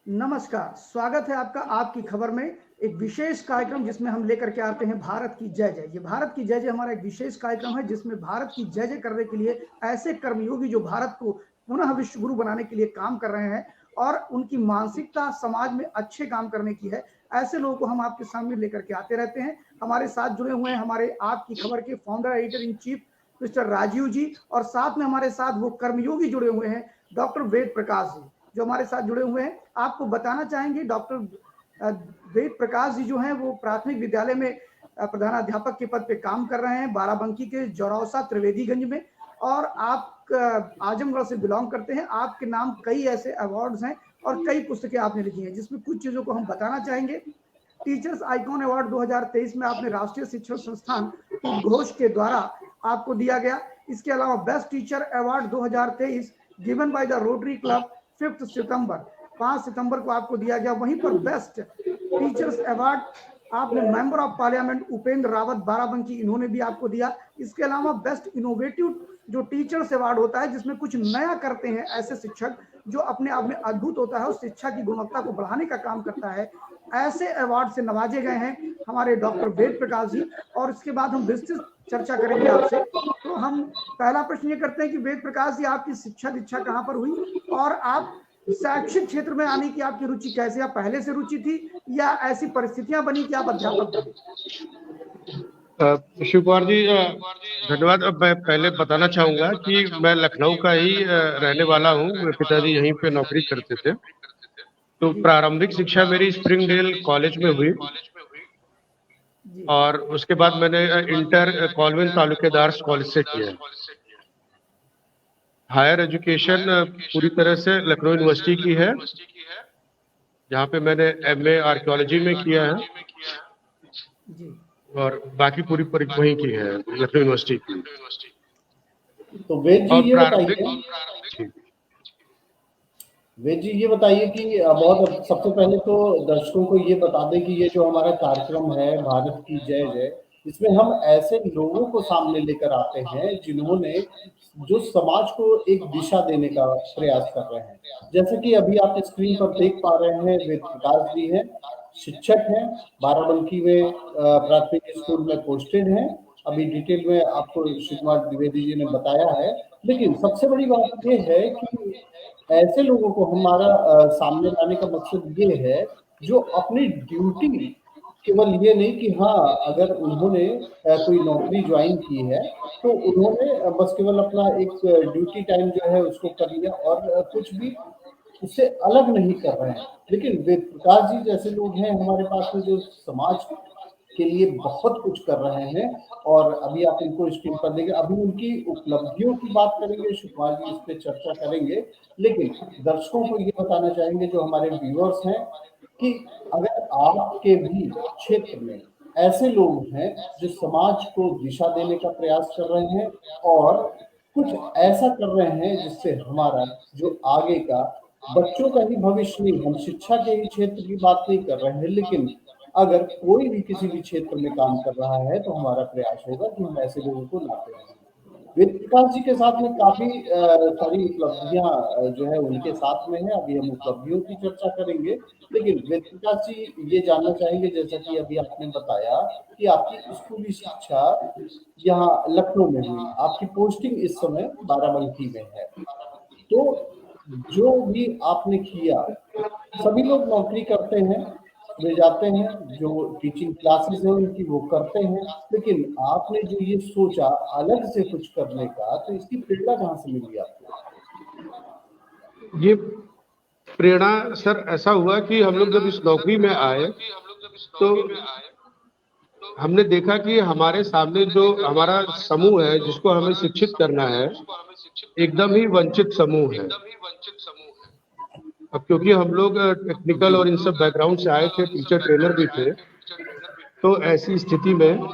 नमस्कार, स्वागत है आपका आपकी खबर में। एक विशेष कार्यक्रम जिसमें हम लेकर के आते हैं भारत की जय जय। ये भारत की जय जय हमारा एक विशेष कार्यक्रम है जिसमें भारत की जय जय करने के लिए ऐसे कर्मयोगी जो भारत को पुनः विश्व गुरु बनाने के लिए काम कर रहे हैं और उनकी मानसिकता समाज में अच्छे काम करने की है, ऐसे लोगों को हम आपके सामने लेकर के आते रहते हैं। हमारे साथ जुड़े हुए हैं हमारे आपकी खबर के founder editor in chief mister Rajeev ji, और साथ में हमारे साथ वो कर्मयोगी जुड़े हुए हैं डॉक्टर वेद प्रकाश जी, जो हमारे साथ जुड़े हुए हैं। आपको बताना चाहेंगे डॉक्टर वेद प्रकाश जी जो हैं वो प्राथमिक विद्यालय में प्रधानाध्यापक के पद पे काम कर रहे हैं, बाराबंकी के जौरौसा त्रिवेदीगंज में, और आप आजमगढ़ से बिलोंग करते हैं। आपके नाम कई ऐसे अवार्ड्स हैं और कई पुस्तकें आपने लिखी हैं, जिसमें कुछ चीजों को हम बताना चाहेंगे। टीचर्स आइकॉन अवार्ड 2023 में आपने राष्ट्रीय शिक्षण संस्थान उद्घोष के द्वारा आपको दिया गया। इसके अलावा best teacher award 2023 given by the rotary club 5 सितंबर को आपको दिया गया। वहीं पर बेस्ट टीचर्स अवार्ड आपने member of parliament Upendra Rawat Barabanki, इन्होंने भी आपको दिया। इसके अलावा बेस्ट इनोवेटिव जो टीचर्स अवार्ड होता है जिसमें कुछ नया करते हैं ऐसे शिक्षक जो अपने आप में अद्भुत होता है और शिक्षा की गुणवत्ता को बढ़ाने का काम करता है, ऐसे अवार्ड से नवाजे गए हैं हमारे डॉक्टर वेद प्रकाश जी। और इसके बाद हम विस्तृत चर्चा करेंगे आपसे। तो हम पहला प्रश्न ये करते हैं कि वेद प्रकाश जी, आपकी शिक्षा दीक्षा कहाँ पर हुई और आप शैक्षिक क्षेत्र में आने की आपकी रुचि कैसे, या पहले से रुचि थी या ऐसी परिस्थितियां बनी कि आप अध्यापक बने? शिव कुमार जी, धन्यवाद। अब मैं पहले बताना चाहूंगा कि मैं लखनऊ का ही रहने वाला हूँ। मेरे पिताजी यहीं पे नौकरी करते थे। तो प्रारंभिक शिक्षा मेरी स्प्रिंगडेल कॉलेज में हुई और उसके बाद मैंने इंटर कॉलवेन तालुकेदार्स कॉलेज से किया। हायर एजुकेशन पूरी तरह से लखनऊ यूनिवर्सिटी की है, जहाँ पे मैंने MA आर्कियोलॉजी में किया है और बाकी पूरी वहीं की है, लखनऊ यूनिवर्सिटी की। तो वेद जी ये बताइए कि बहुत सबसे पहले तो दर्शकों को ये बता दें कि ये जो हमारा कार्यक्रम है भारत की जय जय, इसमें हम ऐसे लोगों को सामने लेकर आते हैं जिन्होंने जो समाज को एक दिशा देने का प्रयास कर रहे हैं। जैसे कि अभी आप स्क्रीन पर देख पा रहे हैं, वेद प्रकाश जी हैं, शिक्षक हैं, बाराबंकी में प्राथमिक स्कूल में पोस्टेड हैं। अभी डिटेल में आपको शिव कुमार द्विवेदी जी ने बताया है। लेकिन सबसे बड़ी बात ये है कि ऐसे लोगों को हमारा सामने लाने का मकसद ये है जो अपनी ड्यूटी, केवल ये नहीं कि हाँ अगर उन्होंने कोई नौकरी ज्वाइन की है तो उन्होंने बस केवल अपना एक ड्यूटी टाइम जो है उसको कर लिया और कुछ भी उससे अलग नहीं कर रहे हैं। लेकिन वेद प्रकाश जी जैसे लोग हैं हमारे पास में जो समाज के लिए बहुत कुछ कर रहे हैं और अभी आप इनको स्क्रीन पर देंगे। अभी उनकी उपलब्धियों की बात करेंगे, शिव कुमार जी इस पे चर्चा करेंगे। लेकिन दर्शकों को ये बताना चाहेंगे जो हमारे व्यूअर्स हैं कि अगर आपके भी क्षेत्र में ऐसे लोग हैं जो समाज को दिशा देने का प्रयास कर रहे हैं और कुछ ऐसा कर रहे हैं जिससे हमारा जो आगे का बच्चों का ही भविष्य नहीं, हम शिक्षा के ही क्षेत्र की बात नहीं कर रहे हैं, लेकिन अगर कोई भी किसी भी क्षेत्र में काम कर रहा है तो हमारा प्रयास होगा कि हम ऐसे लोगों को लाते हैं। वेद प्रकाश जी के साथ में काफी सारी उपलब्धियां जो है उनके साथ में है। अभी हम उपलब्धियों की चर्चा करेंगे, लेकिन वेद प्रकाश जी ये जानना चाहेंगे, जैसा कि अभी आपने बताया कि आपकी स्कूली शिक्षा यहाँ लखनऊ में हुई, आपकी पोस्टिंग इस समय बाराबंकी में है। तो जो भी आपने किया, सभी लोग नौकरी करते हैं, वे जाते हैं, जो टीचिंग क्लासेस है उनकी वो करते हैं, लेकिन आपने जो ये सोचा अलग से कुछ करने का, तो इसकी प्रेरणा कहाँ से मिली आपको? ये प्रेरणा सर ऐसा हुआ कि हम लोग जब इस नौकरी में आए तो हमने देखा कि हमारे सामने जो हमारा समूह है जिसको हमें शिक्षित करना है, एकदम ही वंचित समूह है। अब क्योंकि हम लोग टेक्निकल और इन सब बैकग्राउंड से आए थे, टीचर ट्रेनर भी थे, तो ऐसी स्थिति में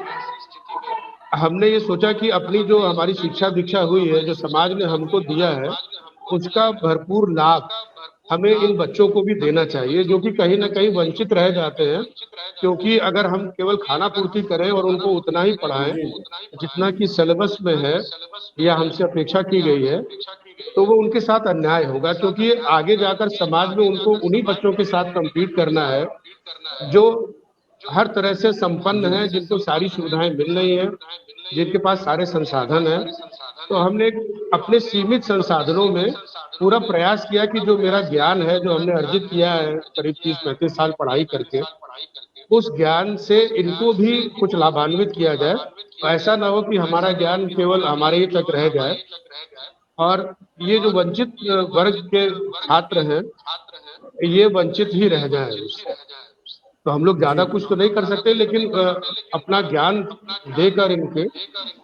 हमने ये सोचा कि अपनी जो हमारी शिक्षा दीक्षा हुई है, जो समाज ने हमको दिया है, उसका भरपूर लाभ हमें इन बच्चों को भी देना चाहिए जो कि कहीं ना कहीं वंचित रह जाते हैं। क्योंकि अगर हम केवल खाना पूर्ति करें और उनको उतना ही पढ़ाएं जितना कि सिलेबस में है या हमसे अपेक्षा की गई है, तो वो उनके साथ अन्याय होगा, क्योंकि आगे जाकर समाज में उनको उन्हीं बच्चों के साथ compete करना है जो हर तरह से संपन्न है, जिनको सारी सुविधाएं मिल रही हैं, जिनके पास सारे संसाधन हैं। तो हमने अपने सीमित संसाधनों में पूरा प्रयास किया कि जो मेरा ज्ञान है, जो हमने अर्जित किया है करीब 30-35 साल पढ़ाई करके, उस ज्ञान से इनको भी कुछ लाभान्वित किया जाए। ऐसा ना हो कि हमारा ज्ञान केवल हमारे ही तक रह जाए और ये जो वंचित वर्ग के छात्र हैं ये वंचित ही रह जाए उससे। तो हम लोग ज्यादा कुछ तो नहीं कर सकते, लेकिन अपना ज्ञान देकर इनके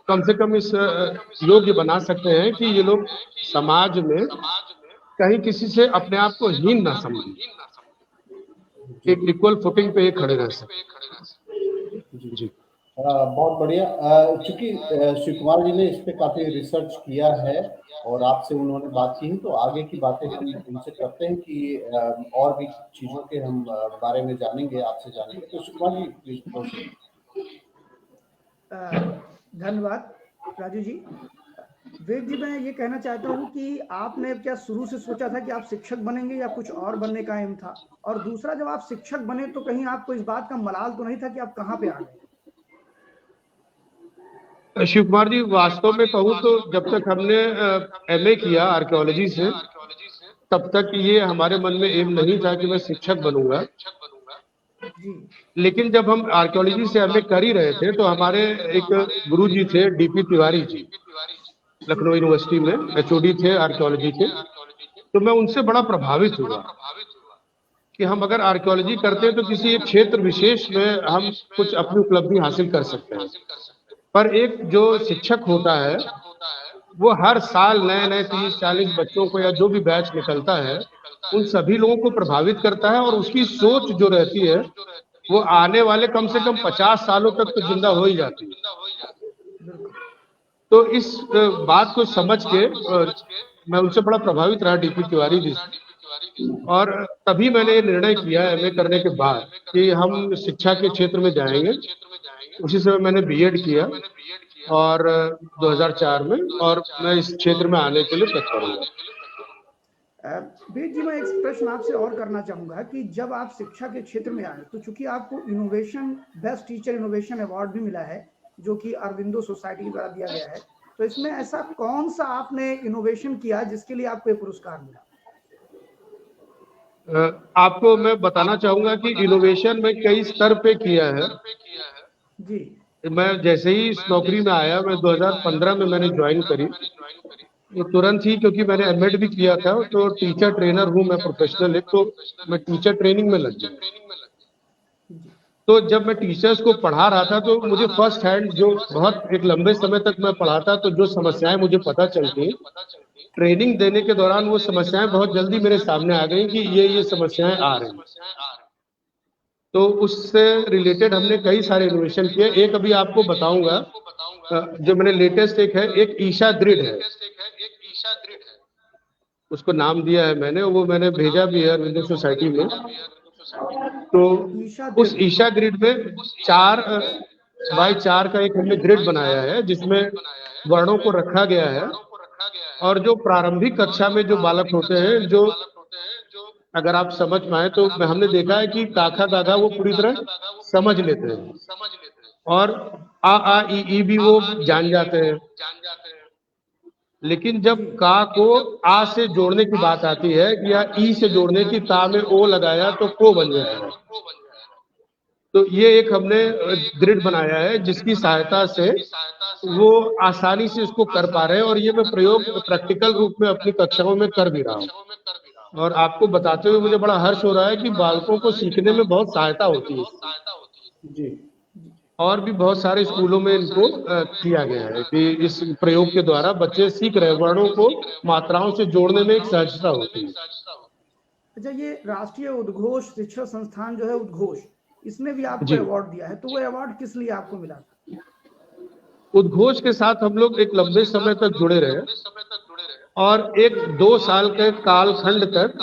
कम से कम इस योग्य बना सकते हैं कि ये लोग समाज में कहीं किसी से अपने आप को हीन ना समझें, एक इक्वल फुटिंग पे खड़े रह सकें। जी बहुत बढ़िया। चूंकि शिव कुमार जी ने इस पे काफी रिसर्च किया है और आपसे उन्होंने बात की है, तो आगे की बातें हम उनसे करते हैं कि और भी चीजों के हम बारे में जानेंगे, आपसे जानेंगे। तो शिव कुमार जी प्लीज। धन्यवाद राजू जी। वेद जी, मैं ये कहना चाहता हूँ कि आपने क्या शुरू से सोचा था कि आप शिक्षक बनेंगे या कुछ और बनने का एम था? और दूसरा, जब आप शिक्षक बने तो कहीं आपको इस बात का मलाल तो नहीं था कि आप कहाँ पे आ गए? शिव कुमार जी, वास्तव में कहूँ तो जब तक हमने MA किया आर्कियोलॉजी से, तब तक ये हमारे मन में एम नहीं था कि मैं शिक्षक बनूंगा। लेकिन जब हम आर्कियोलॉजी से MA कर ही रहे थे तो हमारे एक गुरु जी थे, DP तिवारी जी, लखनऊ यूनिवर्सिटी में HOD थे आर्कियोलॉजी के। तो मैं उनसे बड़ा प्रभावित हुआ कि हम अगर आर्कियोलॉजी करते हैं तो किसी एक क्षेत्र विशेष में हम कुछ अपनी उपलब्धि हासिल कर सकते हैं, पर एक जो शिक्षक होता है वो हर साल नए नए 30-40 बच्चों को या जो भी बैच निकलता है उन सभी लोगों को प्रभावित करता है, और उसकी सोच जो रहती है वो आने वाले कम से कम 50 सालों तक तो जिंदा हो ही जाती है। तो इस बात को समझ के मैं उनसे बड़ा प्रभावित रहा, DP तिवारी जी से, और तभी मैंने निर्णय किया MA करने के बाद कि हम शिक्षा के क्षेत्र में जाएंगे। उसी समय मैंने B.Ed किया और 2004 में, और मैं इस क्षेत्र में आने के लिए तत्पर हूँ। वेद जी, मैं एक प्रश्न आपसे और करना चाहूंगा कि जब आप शिक्षा के क्षेत्र में आए तो चूंकि आपको innovation best teacher innovation award भी मिला है जो कि अरविंदो सोसाइटी द्वारा दिया गया है, तो इसमें ऐसा कौन सा आपने इनोवेशन किया जिसके लिए आपको ये पुरस्कार मिला? आपको मैं बताना चाहूंगा कि इनोवेशन में कई स्तर पे किया है जी। मैं जैसे ही इस नौकरी में आया, मैं 2015 में मैंने ज्वाइन करी, तो तुरंत ही, क्योंकि मैंने M.Ed भी किया था तो टीचर ट्रेनर हूँ मैं प्रोफेशनल, एक तो मैं टीचर ट्रेनिंग में लग गया। तो जब मैं टीचर्स को पढ़ा रहा था तो मुझे फर्स्ट हैंड जो बहुत एक लंबे समय तक मैं पढ़ाता तो जो समस्याएं मुझे पता चलती, ट्रेनिंग देने के दौरान वो समस्याएं बहुत जल्दी मेरे सामने आ गई कि ये समस्याएं आ रही। तो उससे रिलेटेड हमने कई सारे इनोवेशन किए। एक अभी आपको बताऊंगा जो मैंने लेटेस्ट एक ईशा ग्रिड है, उसको नाम दिया है मैंने, वो मैंने भेजा भी है अरविंदो सोसाइटी में। तो उस ईशा ग्रिड में 4x4 का एक हमने ग्रिड बनाया है जिसमें वर्णों को रखा गया है, और जो प्रारंभिक कक्षा में जो बालक होते हैं, जो अगर आप समझ पाए तो हमने देखा है कि काखा गाघा वो पूरी तरह समझ लेते हैं और आ ई ई भी वो जान जाते हैं, लेकिन जब का को आ से जोड़ने की बात आती है या ई से जोड़ने की, ता में ओ लगाया तो को बन जाएगा। तो ये एक हमने ग्रिड बनाया है जिसकी सहायता से वो आसानी से इसको कर पा रहे हैं, और ये मैं प्रयोग प्रैक्टिकल रूप में अपनी कक्षाओं में कर भी रहा हूँ। और आपको बताते हुए मुझे बड़ा हर्ष हो रहा है कि बालकों को सीखने में बहुत सहायता होती है जी। और भी बहुत सारे स्कूलों में इनको किया गया है कि इस प्रयोग के द्वारा बच्चे सीख रहे हैं, वर्णों को मात्राओं से जोड़ने में एक सहजता होती है। अच्छा, ये राष्ट्रीय उद्घोष शिक्षा संस्थान जो है उद्घोष, इसने भी आपको अवार्ड दिया है, तो वो अवार्ड किस लिए आपको मिला? उद्घोष के साथ हम लोग एक लंबे समय तक जुड़े रहे और एक 2 साल के कालखंड तक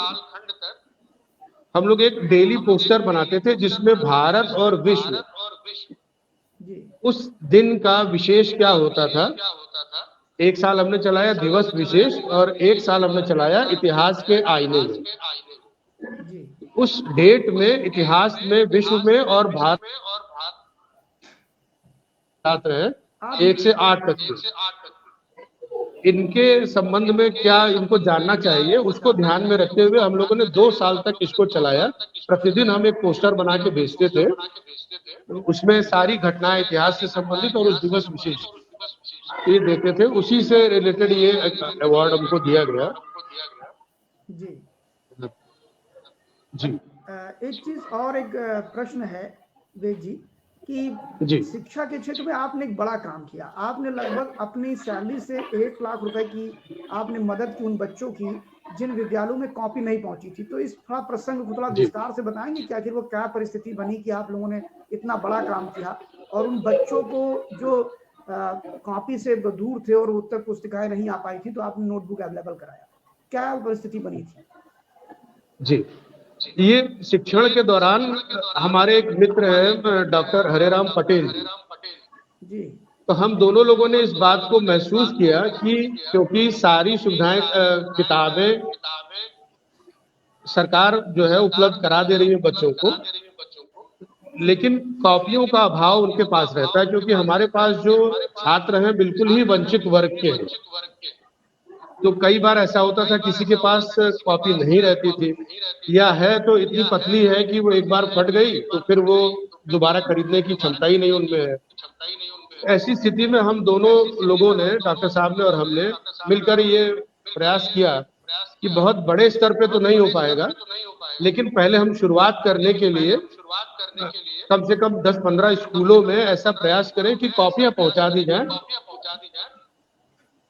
हम लोग एक डेली पोस्टर बनाते थे जिसमें भारत और विश्व उस दिन का विशेष क्या होता था, एक साल हमने चलाया दिवस विशेष और एक साल हमने चलाया इतिहास के आईने में। जी उस डेट में इतिहास में, विश्व में और भारत छात्र हैं आप 1 से 8 तक के, इनके संबंध में क्या इनको जानना चाहिए, उसको ध्यान में रखते हुए हम लोगों ने 2 साल तक इसको चलाया। प्रतिदिन हम एक पोस्टर बना के भेजते थे, उसमें सारी घटनाएं इतिहास से संबंधित और उस दिवस विशेष ये देते थे। उसी से रिलेटेड ये अवार्ड हमको दिया गया। जी जी एक चीज और एक प्रश्न है वेद जी कि जी शिक्षा के क्षेत्र में आपने एक बड़ा काम किया। आपने लगभग अपनी सैलरी से 1 लाख रुपए की आपने मदद की उन बच्चों की जिन विद्यालयों में कॉपी नहीं पहुंची थी। तो इस थोड़ा प्रसंग को थोड़ा जी विस्तार से बताएंगे कि आखिर वो क्या परिस्थिति बनी कि आप लोगों ने इतना बड़ा काम किया और उन बच्चों को जो कॉपी से दूर थे और उत्तर पुस्तिकाएं नहीं आ पाई थी तो आपने नोटबुक अवेलेबल कराया, क्या परिस्थिति बनी थी? जी ये शिक्षण के दौरान हमारे एक मित्र हैं डॉक्टर हरेराम पटेल जी तो हम दोनों लोगों ने इस बात को महसूस किया कि क्योंकि सारी सुविधाएं किताबें सरकार जो है उपलब्ध करा दे रही है बच्चों को, लेकिन कॉपियों का अभाव उनके पास रहता है, क्योंकि हमारे पास जो छात्र हैं बिल्कुल ही वंचित वर्ग के हैं। तो कई बार ऐसा होता था किसी के पास कॉपी नहीं रहती थी, या है तो इतनी पतली है कि वो एक बार फट गई तो फिर वो दोबारा खरीदने की क्षमता ही नहीं उनमें है। ऐसी स्थिति में हम दोनों लोगों ने, डॉक्टर साहब ने और हमने मिलकर ये प्रयास किया कि बहुत बड़े स्तर पे तो नहीं हो पाएगा, लेकिन पहले हम शुरुआत करने के लिए कम से कम 10-15 स्कूलों में ऐसा प्रयास करें कि कॉपियां पहुंचा दी जाएं,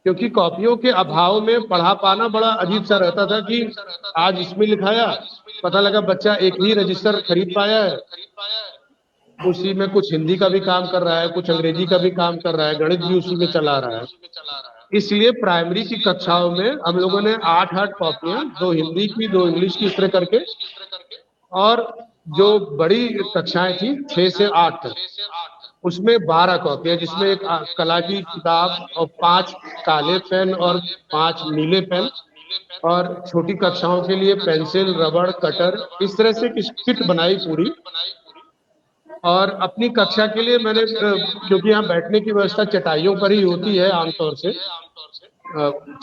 क्योंकि कॉपियों के अभाव में पढ़ा पाना बड़ा अजीब सा रहता था कि आज इसमें लिखाया, पता लगा बच्चा एक ही रजिस्टर खरीद पाया है, उसी में कुछ हिंदी का भी काम कर रहा है, कुछ अंग्रेजी का भी काम कर रहा है, गणित भी उसी में चला रहा है। इसलिए प्राइमरी की कक्षाओं में हम लोगों ने 8 कॉपियां, 2 हिंदी की 2 इंग्लिश की, इस तरह करके, और जो बड़ी कक्षाएं थी 6 से 8 तक, उसमें 12 कॉपियां, जिसमें एक कला की किताब और 5 काले पेन और 5 नीले पेन, और छोटी कक्षाओं के लिए पेंसिल, रबड़, कटर, इस तरह से एक किट बनाई पूरी। और अपनी कक्षा के लिए मैंने, क्योंकि यहाँ बैठने की व्यवस्था चटाइयों पर ही होती है आमतौर से,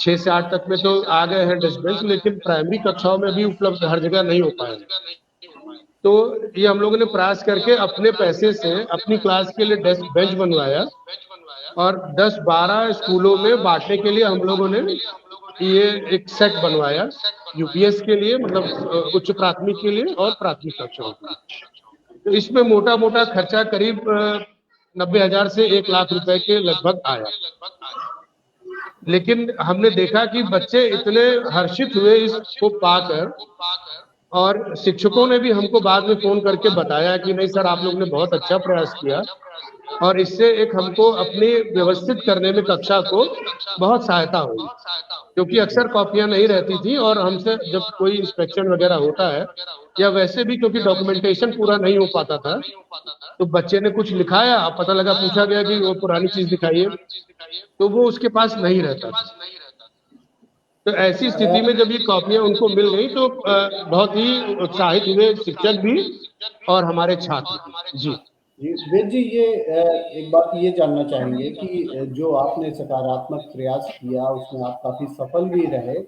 6 से 8 तक में तो आ गए हैं डेस्क बेंच, लेकिन प्राइमरी कक्षाओं में भी उपलब्ध हर जगह नहीं हो पाए। तो ये हम लोगों ने प्रयास करके अपने पैसे से अपनी क्लास के लिए डेस्क बेंच बनवाया, और 10-12 स्कूलों में बांटने के लिए हम लोगों ने ये एक सेट बनवाया, यूपीएस के लिए, मतलब उच्च प्राथमिक के लिए और प्राथमिक कक्षाओं के लिए। तो इसमें मोटा मोटा खर्चा करीब 90,000 से 1 लाख रुपए के लगभग आया। लेकिन हमने देखा कि बच्चे इतने हर्षित हुए इसको पाकर, और शिक्षकों ने भी हमको बाद में फोन करके बताया कि नहीं सर, आप लोग ने बहुत अच्छा प्रयास किया, और इससे एक हमको अपनी व्यवस्थित करने में कक्षा को बहुत सहायता हुई, क्योंकि अक्सर कॉपियां नहीं रहती थी, और हमसे जब कोई इंस्पेक्शन वगैरह होता है, या वैसे भी क्योंकि डॉक्यूमेंटेशन पूरा नहीं हो पाता था, तो बच्चे ने कुछ लिखाया, पता लगा, पूछा गया कि वो पुरानी चीज दिखाइए, तो वो उसके पास नहीं रहता था। तो ऐसी स्थिति में जब ये कॉपियां उनको मिल गई तो बहुत ही उत्साहित हुए शिक्षक भी और हमारे छात्र। जी वेद जी, ये एक बात ये जानना चाहेंगे कि जो आपने सकारात्मक प्रयास किया उसमें आप काफी सफल भी रहे,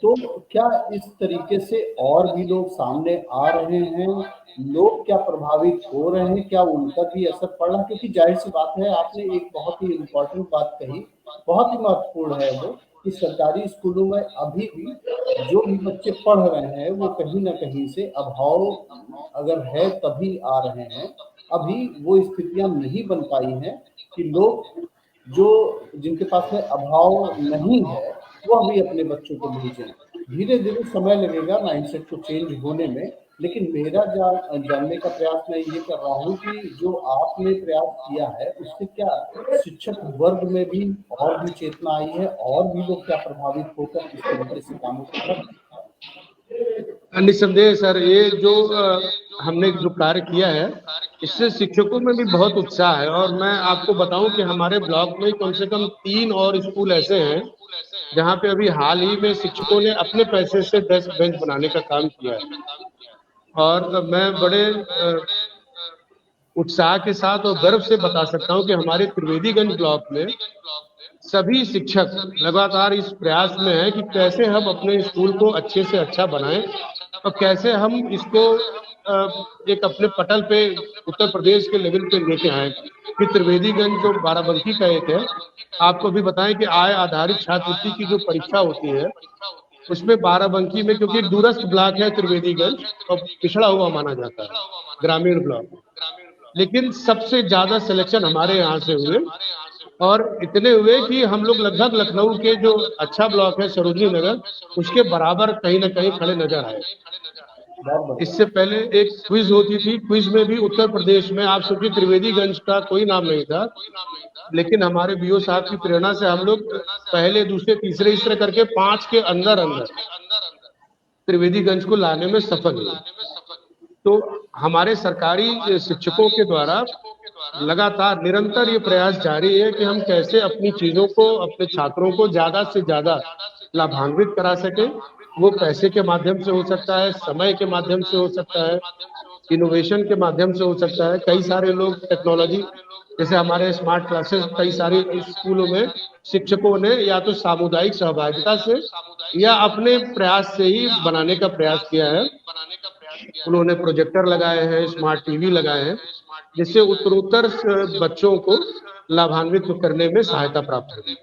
तो क्या इस तरीके से और भी लोग सामने आ रहे हैं? लोग क्या प्रभावित हो रहे हैं? क्या उनका भी असर पड़ रहा है? क्योंकि जाहिर सी बात है, आपने एक बहुत ही इम्पोर्टेंट बात कही, बहुत ही महत्वपूर्ण है वो, कि सरकारी स्कूलों में अभी भी जो भी बच्चे पढ़ रहे हैं वो कहीं ना कहीं से अभाव अगर है तभी आ रहे हैं। अभी वो स्थितियां नहीं बन पाई हैं कि लोग जो जिनके पास में अभाव नहीं है वो अभी अपने बच्चों को भेजें। धीरे धीरे समय लगेगा माइंडसेट को चेंज होने में, लेकिन मेरा जानने का प्रयास मैं ये कर रहा हूँ कि जो आपने प्रयास किया है उससे क्या शिक्षक वर्ग में भी और भी चेतना आई है, और भी लोग क्या प्रभावित होकर इस तरीके से कामों को कर रहे हैं? निस्संदेह सर, ये जो हमने जो कार्य किया है, इससे शिक्षकों में भी बहुत उत्साह है। और मैं आपको बताऊं कि हमारे ब्लॉक में कम से कम 3 और स्कूल ऐसे हैं जहां पे अभी हाल ही में शिक्षकों ने अपने पैसे से डेस्क बेंच बनाने का काम किया है। और मैं बड़े उत्साह के साथ और गर्व से बता सकता हूं कि हमारे त्रिवेदीगंज ब्लॉक में सभी शिक्षक लगातार इस प्रयास में है कि कैसे हम अपने स्कूल को अच्छे से अच्छा बनाएं और कैसे हम इसको एक अपने पटल पे उत्तर प्रदेश के लेवल पे लेके आए। कि त्रिवेदीगंज जो बाराबंकी का एक है, आपको भी बताएं कि आय आधारित छात्रवृत्ति की जो परीक्षा होती है उसमें बाराबंकी में, क्योंकि दूरस्थ ब्लॉक है त्रिवेदीगंज और पिछड़ा हुआ माना जाता है ग्रामीण ब्लॉक, लेकिन सबसे ज्यादा सिलेक्शन हमारे यहाँ से हुए। और इतने हुए कि हम लोग लगभग लखनऊ के जो अच्छा ब्लॉक है सरोजनी नगर, उसके बराबर कहीं ना कहीं खड़े नजर आए। इससे पहले एक क्विज होती थी, क्विज में भी उत्तर प्रदेश में आप सोचिए त्रिवेदीगंज का कोई नाम नहीं था, लेकिन हमारे बीओ साहब की प्रेरणा से हम लोग पहले दूसरे तीसरे इस तरह करके 5 के अंदर अंदर त्रिवेदीगंज को लाने में सफल हुए। तो हमारे सरकारी शिक्षकों के द्वारा लगातार निरंतर ये प्रयास जारी है कि हम कैसे अपनी चीजों को, अपने छात्रों को ज्यादा से ज्यादा लाभान्वित करा सके। वो पैसे के माध्यम से हो सकता है, समय के माध्यम से हो सकता है, इनोवेशन के माध्यम से हो सकता है। कई सारे लोग टेक्नोलॉजी, जैसे हमारे स्मार्ट क्लासेस कई सारे स्कूलों में शिक्षकों ने या तो सामुदायिक सहभागिता से या अपने प्रयास से ही बनाने का प्रयास किया है। उन्होंने प्रोजेक्टर लगाए हैं, स्मार्ट टीवी लगाए हैं, जिससे उत्तरोत्तर बच्चों को लाभान्वित करने में सहायता प्राप्त होगी।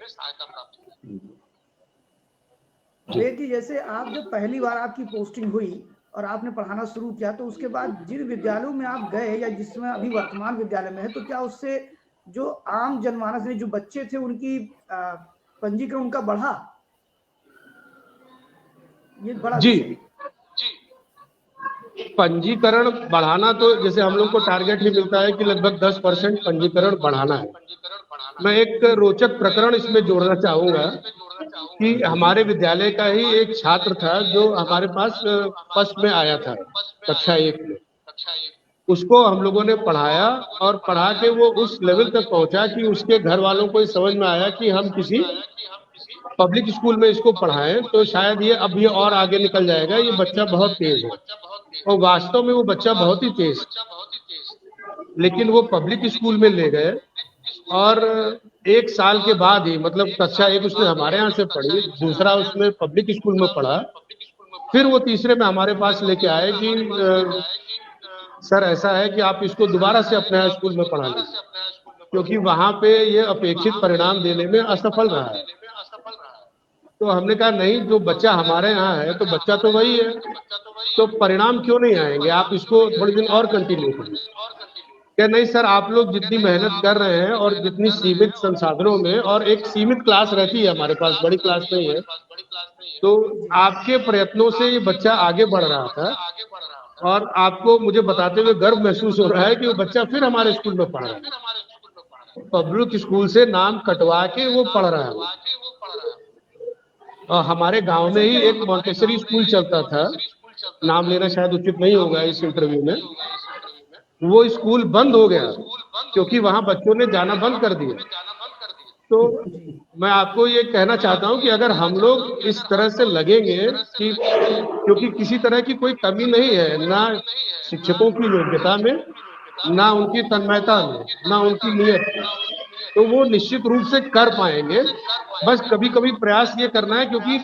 वेद जी, जैसे आप जब पहली बार आपकी पोस्टिंग हुई और आपने पढ़ाना शुरू किया, तो उसके बाद जिन विद्यालयों में आप गए या जिसमें अभी वर्तमान विद्यालय में है, तो क्या उससे जो आम जनमानस ने, जो बच्चे थे, उनकी पंजीकरण उनका बढ़ा? ये बड़ा जी, पंजीकरण बढ़ाना तो जैसे हम लोग को टारगेट ही मिलता है कि लगभग 10% पंजीकरण बढ़ाना है। मैं एक रोचक प्रकरण इसमें जोड़ना चाहूंगा कि हमारे विद्यालय का ही एक छात्र था जो हमारे पास फर्स्ट में आया था, कक्षा 1 में। उसको हम लोगों ने पढ़ाया और पढ़ा के वो उस लेवल तक पहुंचा कि उसके घर वालों को समझ में आया कि हम किसी पब्लिक स्कूल में इसको पढ़ाएं तो शायद ये अब ये और आगे निकल जाएगा, ये बच्चा बहुत तेज है। और वास्तव में वो बच्चा बहुत ही तेज, लेकिन वो पब्लिक स्कूल में ले गए और 1 साल के बाद ही, मतलब कक्षा 1 उसने हमारे यहाँ से पढ़ी, दूसरा उसने पब्लिक स्कूल में पढ़ा, फिर वो तीसरे में हमारे पास लेके आए कि सर ऐसा है कि आप इसको दोबारा से अपने स्कूल में पढ़ा लीजिए, क्योंकि वहां पे ये अपेक्षित परिणाम देने में असफल रहा है। तो हमने कहा नहीं, जो बच्चा हमारे यहाँ है तो बच्चा तो वही है, तो परिणाम क्यों नहीं आएंगे, आप इसको थोड़े दिन और कंटिन्यू करिए। क्या नहीं सर, आप लोग जितनी मेहनत कर रहे हैं और जितनी सीमित संसाधनों में, और एक सीमित क्लास रहती है हमारे पास, बड़ी क्लास नहीं है, तो आपके प्रयत्नों से ये बच्चा आगे बढ़ रहा था। और आपको मुझे बताते हुए गर्व महसूस हो रहा है कि वो बच्चा फिर हमारे स्कूल में पढ़ रहा है, पब्लिक स्कूल से नाम कटवा के वो पढ़ रहा है। और हमारे गांव में ही एक मॉन्टेसरी स्कूल चलता था, नाम लेना शायद उचित नहीं होगा इस इंटरव्यू में, वो स्कूल बंद हो गया क्योंकि वहां बच्चों ने जाना बंद कर दिया। तो मैं आपको ये कहना चाहता हूं कि अगर हम लोग इस तरह से लगेंगे कि, क्योंकि किसी तरह की कोई कमी नहीं है, ना शिक्षकों की योग्यता में, ना उनकी तन्मयता में, ना उनकी नियत में, तो वो निश्चित रूप से कर पाएंगे। बस कभी कभी प्रयास ये करना है, क्योंकि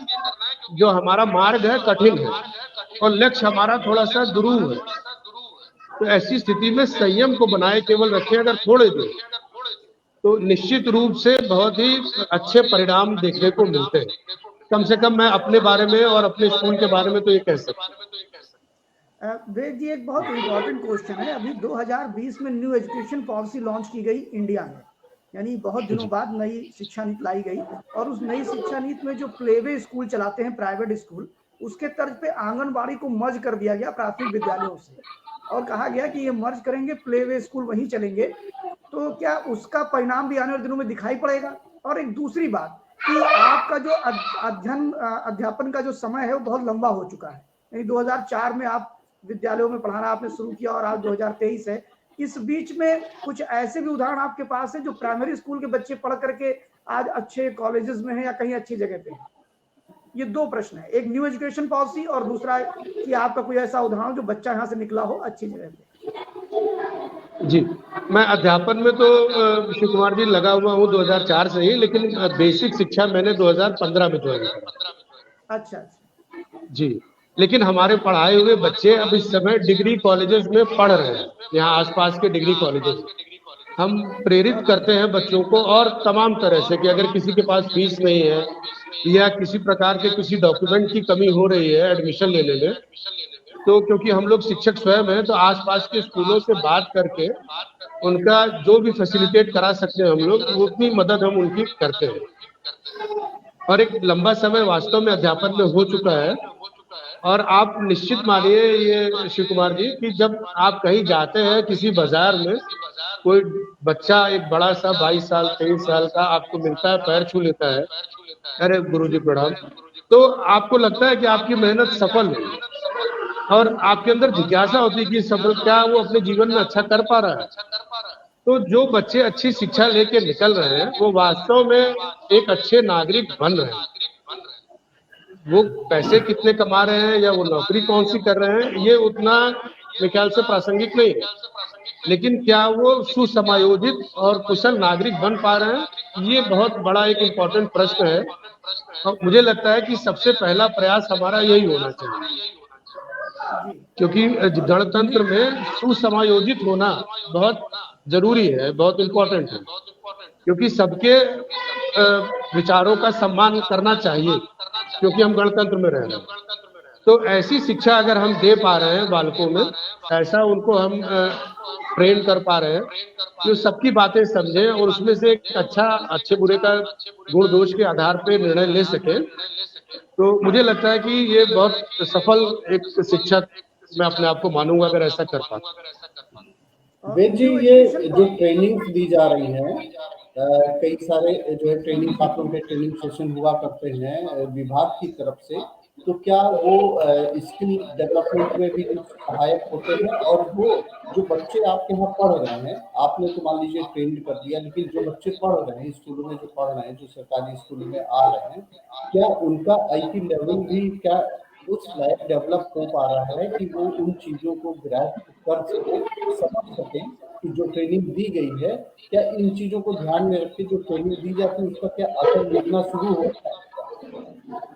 जो हमारा मार्ग है कठिन है और लक्ष्य हमारा थोड़ा सा दुरूह है। तो ऐसी स्थिति में संयम को बनाए केवल रखें अगर थोड़े दिन, तो निश्चित रूप से बहुत ही अच्छे परिणाम देखने को मिलते हैं। कम से कम मैं अपने बारे में और अपने स्कूल के बारे में तो ये कह सकता हूँ। वेद जी, एक बहुत इम्पोर्टेंट क्वेश्चन है। अभी 2020 में न्यू एजुकेशन पॉलिसी लॉन्च की गई इंडिया में, यानी बहुत दिनों बाद नई शिक्षा नीति लाई गई, और उस नई शिक्षा नीति में जो प्लेवे स्कूल चलाते हैं प्राइवेट स्कूल, उसके तर्ज पे आंगनबाड़ी को मर्ज कर दिया गया प्राथमिक विद्यालयों से, और कहा गया कि ये मर्ज करेंगे, प्लेवे स्कूल वहीं चलेंगे। तो क्या उसका परिणाम भी आने वाले दिनों में दिखाई पड़ेगा? और एक दूसरी बात कि आपका जो अध्यापन का जो समय है वो बहुत लंबा हो चुका है, यानी 2004 में आप विद्यालयों में पढ़ाना आपने शुरू किया और आज 2023 है, इस बीच में कुछ ऐसे भी उदाहरण आपके पास है जो प्राइमरी स्कूल के बच्चे पढ़ करके आज अच्छे कॉलेजेस में हैं या कहीं अच्छी जगह पे हैं? ये दो प्रश्न है, एक न्यू एजुकेशन पॉलिसी और दूसरा कि आपका कोई ऐसा उदाहरण जो बच्चा यहाँ से निकला हो अच्छी जगह पे। जी, मैं अध्यापन में तो शिव कुमार जी लगा हुआ हूँ 2004 से ही, लेकिन बेसिक शिक्षा मैंने 2015 में ज्वाइन करा। अच्छा। जी, लेकिन हमारे पढ़ाए हुए बच्चे अब इस समय डिग्री कॉलेजेस में पढ़ रहे हैं, यहाँ आसपास के डिग्री कॉलेजेस। हम प्रेरित करते हैं बच्चों को और तमाम तरह से कि अगर किसी के पास फीस नहीं है या किसी प्रकार के किसी डॉक्यूमेंट की कमी हो रही है एडमिशन लेने में, तो क्योंकि हम लोग शिक्षक स्वयं हैं तो आसपास के स्कूलों से बात करके उनका जो भी फैसिलिटेट करा सकते हैं हम लोग, उतनी मदद हम उनकी करते हैं। और एक लंबा समय वास्तव में अध्यापन में हो चुका है। और आप निश्चित मानिए ये शिव कुमार जी कि जब आप कहीं जाते हैं किसी बाजार में, कोई बच्चा एक बड़ा सा 22 साल 23 साल का आपको मिलता है, पैर छू लेता है, अरे गुरुजी प्रणाम, तो आपको लगता है कि आपकी मेहनत सफल हुई और आपके अंदर जिज्ञासा होती है कि सफल क्या वो अपने जीवन में अच्छा कर पा रहा है। तो जो बच्चे अच्छी शिक्षा लेके निकल रहे हैं वो वास्तव में एक अच्छे नागरिक बन रहे हैं। वो पैसे कितने कमा रहे हैं या वो नौकरी कौन सी कर रहे हैं ये उतना मेरे ख्याल से प्रासंगिक नहीं है, लेकिन क्या वो सुसमायोजित और कुशल नागरिक बन पा रहे हैं, ये बहुत बड़ा एक इम्पोर्टेंट प्रश्न है। और मुझे लगता है कि सबसे पहला प्रयास हमारा यही होना चाहिए, क्योंकि गणतंत्र में सुसमायोजित होना बहुत जरूरी है, बहुत इम्पोर्टेंट है, क्योंकि सबके विचारों का सम्मान करना चाहिए, क्योंकि हम गणतंत्र में रह रहे हैं। तो ऐसी शिक्षा अगर हम दे पा रहे हैं बालकों में, ऐसा उनको हम ट्रेन कर पा रहे हैं जो सबकी बातें समझें और उसमें से एक अच्छा अच्छे बुरे का गुण दोष के आधार पर निर्णय ले सके, तो मुझे लगता है कि ये बहुत सफल एक शिक्षक मैं अपने आप को मानूंगा अगर ऐसा कर पाता। वेद जी, ये जो ट्रेनिंग दी जा रही है, कई सारे जो है ट्रेनिंग छात्रों के ट्रेनिंग सेशन हुआ करते हैं विभाग की तरफ से, तो क्या वो स्किल डेवलपमेंट में भी सहायक होते हैं? और वो जो बच्चे आपके यहाँ पढ़ रहे हैं, आपने तो मान लीजिए ट्रेंड कर दिया, लेकिन जो बच्चे पढ़ रहे हैं स्कूलों में, जो पढ़ रहे हैं, जो सरकारी स्कूलों में आ रहे हैं, क्या उनका IQ लेवल भी क्या उस लायक डेवलप हो पा रहा है कि वो उन चीजों को ग्रैस्प कर सके, समझ सकें कि जो ट्रेनिंग दी गई है, क्या इन चीजों को ध्यान में रख के जो ट्रेनिंग दी जाती है उसका क्या असर मिलना शुरू होता है?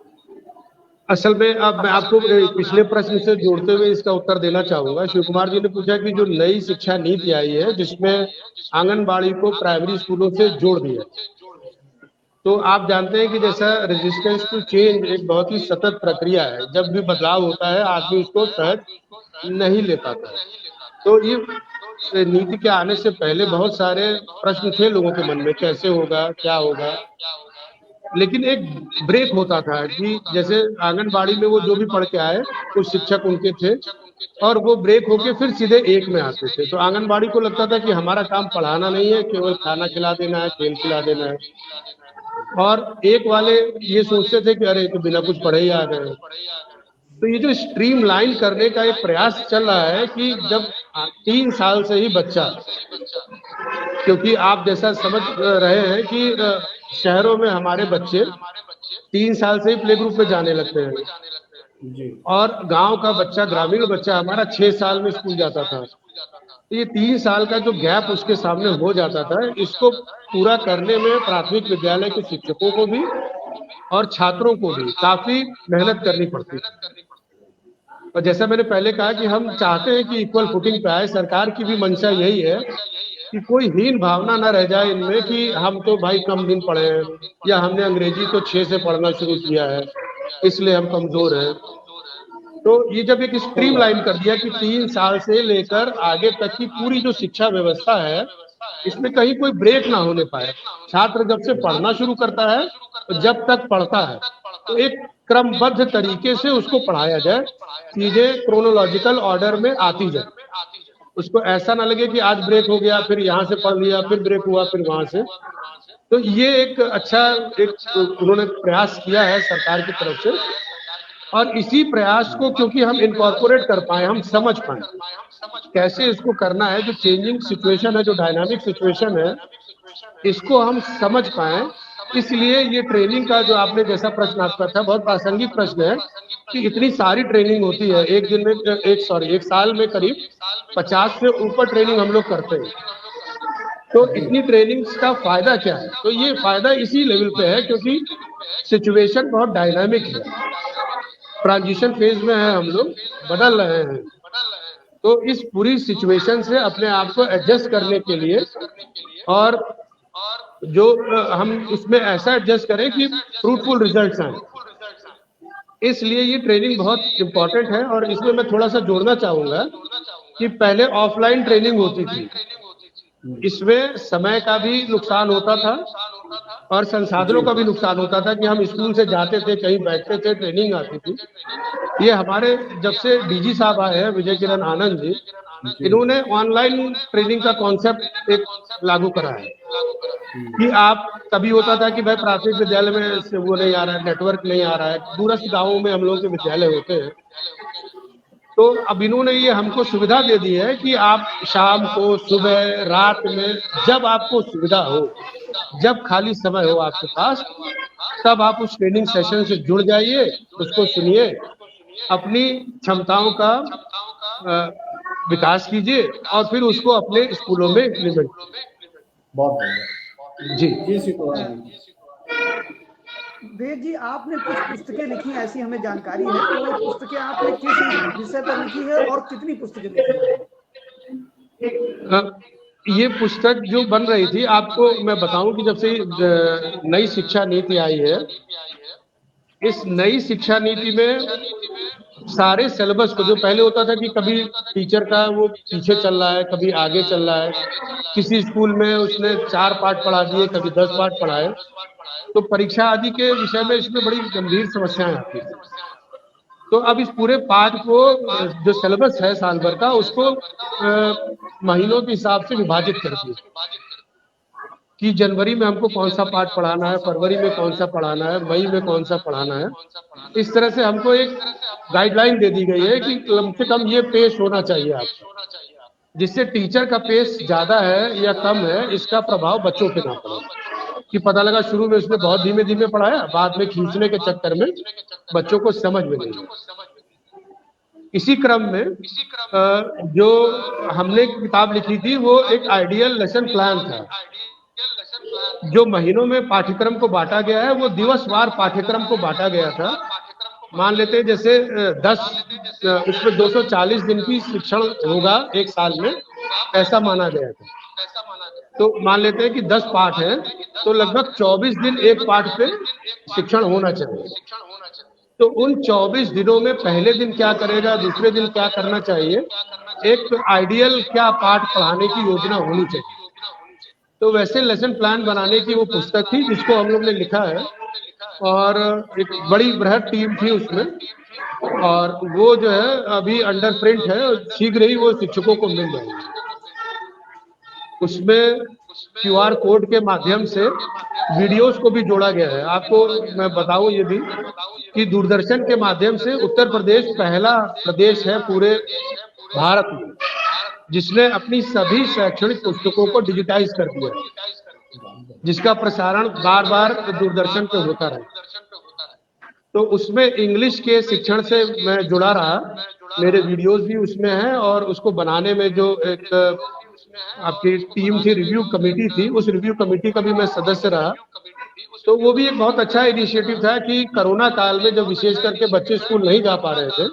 असल में अब मैं आपको पिछले प्रश्न से जोड़ते हुए इसका उत्तर देना चाहूंगा। शिव कुमार जी ने पूछा कि जो नई शिक्षा नीति आई है जिसमें आंगनबाड़ी को प्राइमरी स्कूलों से जोड़ दिया, तो आप जानते हैं कि जैसा रेजिस्टेंस टू चेंज एक बहुत ही सतत प्रक्रिया है, जब भी बदलाव होता है आदमी उसको सहज नहीं ले पाता है। तो ये नीति के आने से पहले बहुत सारे प्रश्न थे लोगों के मन में, कैसे होगा, क्या होगा, लेकिन एक ब्रेक होता था कि जैसे आंगनबाड़ी में वो जो भी पढ़ के आए कुछ शिक्षक उनके थे और वो ब्रेक होके फिर सीधे एक में आते थे। तो आंगनबाड़ी को लगता था कि हमारा काम पढ़ाना नहीं है, केवल खाना खिला देना है, खेल खिला देना है। और एक वाले ये सोचते थे कि अरे तो बिना कुछ पढ़े ही आ गए। तो ये जो स्ट्रीमलाइन करने का एक प्रयास चल रहा है कि जब 3 साल से ही बच्चा, क्योंकि आप जैसा समझ रहे हैं कि शहरों में हमारे बच्चे 3 साल से ही प्ले ग्रुप में जाने लगते हैं जी, और गांव का बच्चा, ग्रामीण बच्चा हमारा 6 साल में स्कूल जाता था। तो ये 3 साल का जो गैप उसके सामने हो जाता था, इसको पूरा करने में प्राथमिक विद्यालय के शिक्षकों को भी और छात्रों को भी काफी मेहनत करनी पड़ती है। और जैसा मैंने पहले कहा कि हम चाहते हैं कि इक्वल फुटिंग पे आए, सरकार की भी मंशा यही है कि कोई हीन भावना ना रह जाए इनमें कि हम तो भाई कम दिन पढ़े हैं या हमने अंग्रेजी तो 6 से पढ़ना शुरू किया है इसलिए हम कमजोर हैं। तो ये जब एक स्ट्रीमलाइन कर दिया कि 3 साल से लेकर आगे तक की पूरी जो शिक्षा व्यवस्था है इसमें कहीं कोई ब्रेक ना होने पाए, छात्र जब से पढ़ना शुरू करता है तो जब तक पढ़ता है तो एक क्रमबद्ध तरीके से उसको पढ़ाया जाए, चीजें क्रोनोलॉजिकल ऑर्डर में आती जाए, उसको ऐसा ना लगे कि आज ब्रेक हो गया फिर यहाँ से पढ़ लिया फिर ब्रेक हुआ फिर वहां से। तो ये एक अच्छा उन्होंने प्रयास किया है सरकार की तरफ से, और इसी प्रयास को क्योंकि हम इनकॉर्पोरेट कर पाए, हम समझ पाए कैसे इसको करना है, जो चेंजिंग सिचुएशन है, जो डायनामिक सिचुएशन है, इसको हम समझ पाए। इसलिए ये ट्रेनिंग का जो आपने जैसा प्रश्न आपका था, बहुत प्रासंगिक प्रश्न है कि इतनी सारी ट्रेनिंग होती है एक दिन में, एक साल में करीब 50 से ऊपर ट्रेनिंग हम लोग करते हैं। तो इतनी ट्रेनिंग्स का फायदा क्या है? तो ये फायदा इसी लेवल पे है क्योंकि सिचुएशन बहुत डायनामिक है, ट्रांजिशन फेज में है, हम लोग बदल रहे हैं। तो इस पूरी सिचुएशन से अपने आप को एडजस्ट करने के लिए, और जो हम इसमें ऐसा एडजस्ट करें कि फ्रूटफुल रिजल्ट्स आए, इसलिए ये ट्रेनिंग बहुत इम्पोर्टेंट है। और इसमें मैं थोड़ा सा जोड़ना चाहूंगा कि पहले ऑफलाइन ट्रेनिंग होती थी, इसमें समय का भी नुकसान होता था और संसाधनों का भी नुकसान होता था कि हम स्कूल से जाते थे, कहीं बैठते थे, ट्रेनिंग आती थी। ये हमारे जब से डीजी साहब आए हैं, विजय किरण आनंद जी, इन्होंने ऑनलाइन ट्रेनिंग का कॉन्सेप्ट एक लागू करा है कि आप, कभी होता था कि भाई प्राथमिक विद्यालय में से वो नहीं आ रहा है, नेटवर्क नहीं आ रहा है, दूरस्थ गाँवों में हम लोग के विद्यालय होते हैं, तो अब इन्होंने ये हमको सुविधा दे दी है कि आप शाम को, सुबह, रात में, जब आपको सुविधा हो, जब खाली समय हो आपके पास, तब आप उस ट्रेनिंग सेशन से जुड़ जाइए, उसको सुनिए, अपनी क्षमताओं का विकास कीजिए और फिर उसको अपने स्कूलों में इम्प्लीमेंट। बहुत बढ़िया जी जी सितोरा जी। वेद जी, आपने कुछ पुस्तकें लिखी हैं, ऐसी हमें जानकारी है, तो वो पुस्तकें आपने किस विषय पर लिखी है और कितनी पुस्तकें लिखी है? ये पुस्तक जो बन रही थी, आपको मैं बताऊं कि जब से नई शिक्षा नीति आई है, इस नई शिक्षा नीति में सारे सिलेबस को, जो पहले होता था कि कभी टीचर का वो पीछे चल रहा है, कभी आगे चल रहा है, किसी स्कूल में उसने 4 पाठ पढ़ा दिए, कभी 10 पाठ पढ़ाए, तो परीक्षा आदि के विषय में इसमें बड़ी गंभीर समस्याएं आती हैं। तो अब इस पूरे पाठ को, जो सिलेबस है साल भर का, उसको महीनों के हिसाब से विभाजित कर दिया कि जनवरी में हमको कौन सा पाठ पढ़ाना है, फरवरी में कौन सा पढ़ाना है, मई में कौन सा पढ़ाना है। इस तरह से हमको एक गाइडलाइन दे दी गई है कि कम से कम ये पेश होना चाहिए आपको, जिससे टीचर का पेश ज्यादा है या कम है, इसका प्रभाव बच्चों पे ना पड़े। कि पता लगा शुरू में उसने बहुत धीमे धीमे पढ़ाया, बाद में खींचने के चक्कर में बच्चों को समझ में नहीं आई। इसी क्रम में जो हमने किताब लिखी थी, वो एक आइडियल लेसन प्लान था, जो महीनों में पाठ्यक्रम को बांटा गया है, वो दिवसवार पाठ्यक्रम को बांटा गया था। मान लेते हैं जैसे 10 उसमें 240 दिन की शिक्षण होगा एक साल में, ऐसा माना गया था। तो मान लेते हैं कि 10 पाठ हैं, तो लगभग 24 दिन एक पाठ पे शिक्षण होना चाहिए। तो उन 24 दिनों में पहले दिन क्या करेगा, दूसरे दिन क्या करना चाहिए, एक आइडियल क्या पाठ पढ़ाने की योजना होनी चाहिए। तो वैसे लेसन प्लान बनाने की वो पुस्तक थी, जिसको हम लोग ने लिखा है, और एक बड़ी बृहद टीम थी उसमें, और वो जो है अभी अंडर प्रिंट है, शीघ्र ही वो शिक्षकों को मिल जाएगी। उसमें QR कोड के माध्यम से वीडियोस को भी जोड़ा गया है। आपको मैं बताऊं ये भी कि दूरदर्शन के माध्यम से उत्तर प्रदेश पहला प्रदेश है पूरे भारत में जिसने अपनी सभी शैक्षणिक पुस्तकों को डिजिटाइज कर दिया है, जिसका प्रसारण बार बार दूरदर्शन पे होता रहा। तो उसमें इंग्लिश के शिक्षण से मैं जुड़ा रहा, मेरे वीडियोस भी उसमें हैं, और उसको बनाने में जो एक आपकी टीम थी, रिव्यू कमेटी थी, उस रिव्यू कमेटी का भी मैं सदस्य रहा। तो वो भी एक बहुत अच्छा इनिशिएटिव था कि कोरोना काल में जब विशेष करके बच्चे स्कूल नहीं जा पा रहे थे,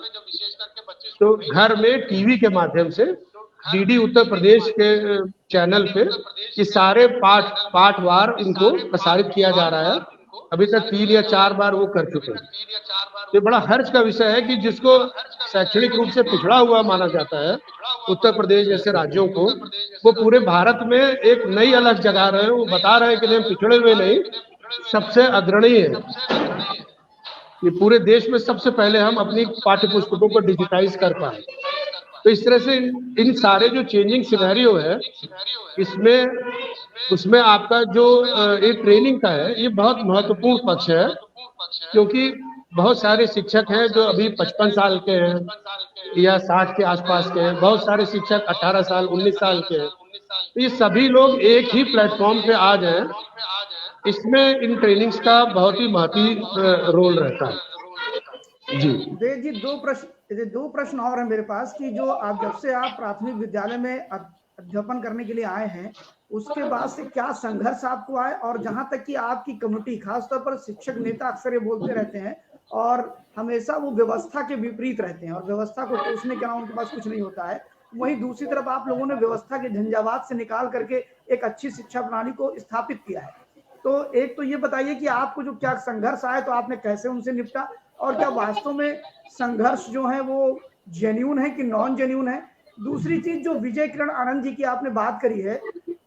तो घर में टीवी के माध्यम से डीडी उत्तर प्रदेश के चैनल पे ये सारे पाठवार इनको प्रसारित किया जा रहा है। अभी तक 3 या 4 बार वो कर चुके हैं। ये बड़ा हर्ष का विषय है कि जिसको शैक्षणिक रूप से पिछड़ा हुआ माना जाता है, उत्तर प्रदेश जैसे राज्यों को, वो पूरे भारत में एक नई अलग जगह रहे हैं। वो बता रहे हैं कि नहीं, पिछड़े हुए नहीं, सबसे अग्रणी है। ये पूरे देश में सबसे पहले हम अपनी पाठ्य पुस्तकों को डिजिटाइज कर पाए। तो इस तरह से इन सारे जो चेंजिंग सिनेरियो है, उसमें आपका जो ये ट्रेनिंग का है, ये बहुत महत्वपूर्ण पक्ष है, क्योंकि बहुत सारे शिक्षक हैं जो अभी 55 साल के हैं या 60 के आसपास के हैं, बहुत सारे शिक्षक 18 साल 19 साल के हैं। तो ये सभी लोग एक ही प्लेटफॉर्म पे आ जाएं, इसमें इन ट्रेनिंग्स का बहुत ही महत्वपूर्ण रोल रहता है। जी वेद जी, दो प्रश्न और हैं मेरे पास कि जो आप जब से आप प्राथमिक विद्यालय में अध्यापन करने के लिए आए हैं, उसके बाद से क्या संघर्ष आपको आए, और जहां तक कि आपकी कम्युनिटी, खासतौर पर शिक्षक नेता अक्सर ये बोलते रहते हैं और हमेशा वो व्यवस्था के विपरीत रहते हैं और व्यवस्था को कोसने के अलावा उनके पास कुछ नहीं होता है, वहीं दूसरी तरफ आप लोगों ने व्यवस्था के झंझावात से निकाल करके एक अच्छी शिक्षा प्रणाली को स्थापित किया है। तो एक तो ये बताइए कि आपको जो क्या संघर्ष आए तो आपने कैसे उनसे निपटा, और क्या वास्तव में संघर्ष जो है वो जेन्यून है कि नॉन जेन्यून है। दूसरी चीज, जो विजय किरण आनंद जी की आपने बात करी है,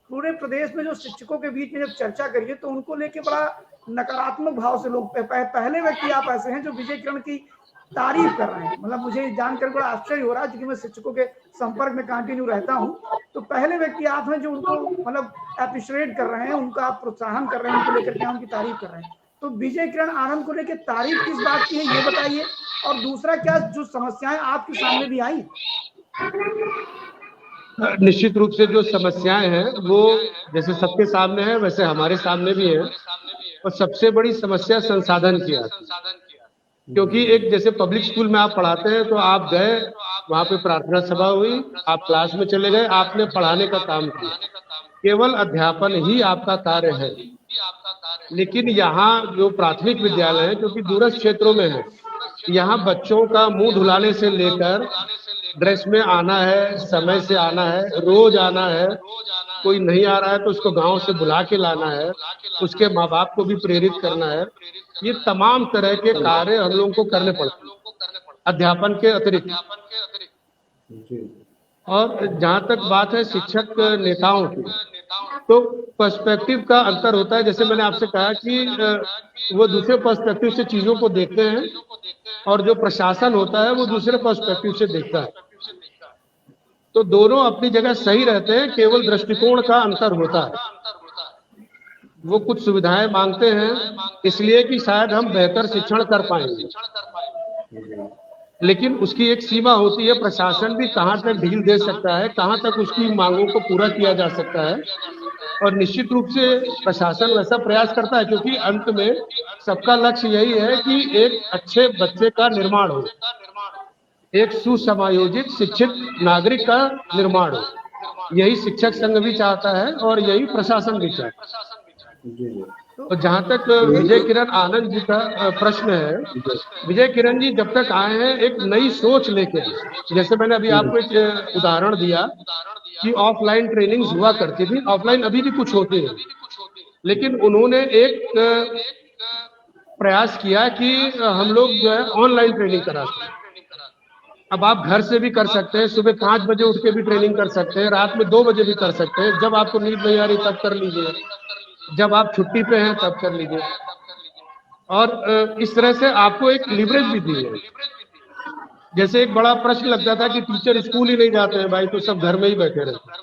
पूरे प्रदेश में जो शिक्षकों के बीच में जब चर्चा करिए तो उनको लेके बड़ा नकारात्मक भाव से लोग, पहले व्यक्ति आप ऐसे हैं जो विजय किरण की तारीफ कर रहे हैं। मतलब मुझे जानकर बड़ा आश्चर्य हो रहा है, क्योंकि मैं शिक्षकों के संपर्क में कंटिन्यू रहता हूं, तो पहले व्यक्ति आप हैं जो उनको मतलब अप्रिशिएट कर रहे हैं, उनका आप प्रोत्साहन कर रहे हैं, उनको लेकर के उनकी तारीफ कर रहे हैं। तो विजय किरण आनंद को लेकर तारीफ किस बात की है ये बताइए, और दूसरा, क्या जो समस्याएं आपके सामने भी आई? निश्चित रूप से जो समस्याएं हैं वो जैसे सबके सामने है वैसे हमारे सामने भी है, और सबसे बड़ी समस्या संसाधन की है। क्योंकि एक जैसे पब्लिक स्कूल में आप पढ़ाते हैं तो आप गए, वहां पे प्रार्थना सभा हुई, आप क्लास में चले गए, आपने पढ़ाने का काम किया, केवल अध्यापन ही आपका कार्य है। लेकिन यहाँ जो प्राथमिक विद्यालय है, क्योंकि दूरस्थ क्षेत्रों में है, यहाँ बच्चों का मुंह धुलाने से लेकर ड्रेस में आना है, समय से आना है, रोज आना है, कोई नहीं आ रहा है तो उसको गांव से बुला के लाना है, उसके माँ बाप को भी प्रेरित करना है, ये तमाम तरह के कार्य हम लोगों को करने पड़ते हैं अध्यापन के अतिरिक्त। और जहाँ तक बात है शिक्षक नेताओं की, तो पर्सपेक्टिव का अंतर होता है। जैसे मैंने आपसे कहा कि वो दूसरे पर्सपेक्टिव से चीजों को देखते हैं, और जो प्रशासन होता है वो दूसरे पर्सपेक्टिव से देखता है। तो दोनों अपनी जगह सही रहते हैं, केवल दृष्टिकोण का अंतर होता है। वो कुछ सुविधाएं मांगते हैं इसलिए कि शायद हम बेहतर शिक्षण कर पाएंगे, लेकिन उसकी एक सीमा होती है। प्रशासन भी कहाँ तक ढील दे सकता है, कहाँ तक उसकी मांगों को पूरा किया जा सकता है, और निश्चित रूप से प्रशासन वैसा प्रयास करता है, क्योंकि अंत में सबका लक्ष्य यही है कि एक अच्छे बच्चे का निर्माण हो, एक सुसमायोजित शिक्षित नागरिक का निर्माण हो। यही शिक्षक संघ भी चाहता है और यही प्रशासन भी चाहता है। तो जहाँ तक विजय किरण आनंद जी का प्रश्न है, विजय किरण जी जब तक आए हैं एक नई सोच लेके, जैसे मैंने अभी आपको एक उदाहरण दिया कि ऑफलाइन ट्रेनिंग्स हुआ करती थी, ऑफलाइन अभी भी कुछ होती है, लेकिन उन्होंने एक प्रयास किया कि हम लोग जो है ऑनलाइन ट्रेनिंग करा सकते हैं। अब आप घर से भी कर सकते हैं, सुबह 5 बजे उठ के भी ट्रेनिंग कर सकते हैं, रात में 2 बजे भी कर सकते हैं, जब आपको नींद नहीं आ रही तब कर लीजिए, जब आप छुट्टी पे हैं तब कर लीजिए। और इस तरह से आपको एक लिवरेज भी दी है। जैसे एक बड़ा प्रश्न लगता था कि टीचर स्कूल ही नहीं जाते हैं भाई, तो सब घर में ही बैठे रहते हैं।